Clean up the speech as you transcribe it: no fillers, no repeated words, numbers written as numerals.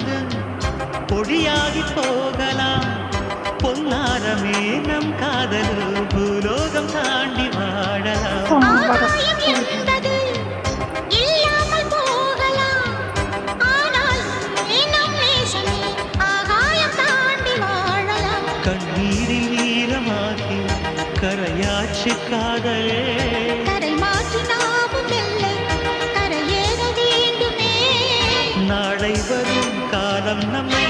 அது பொடியாகி போகலாம். பொன்னாரமே நம் காதல் பூலோகம் தாண்டி வாழலாம். ஆகாயம் என்பது இல்லாமல் போகலாம். ஆனால் நம் நேசமே ஆகாயம் தாண்டி வாழலாம். கண்ணீரில் ஈரமாகி கரையாச்சு காதலே. கரை மாற்றி நாமும் இல்லை கரையேற வேண்டுமே. நாளை வரும் காலம் நம்மை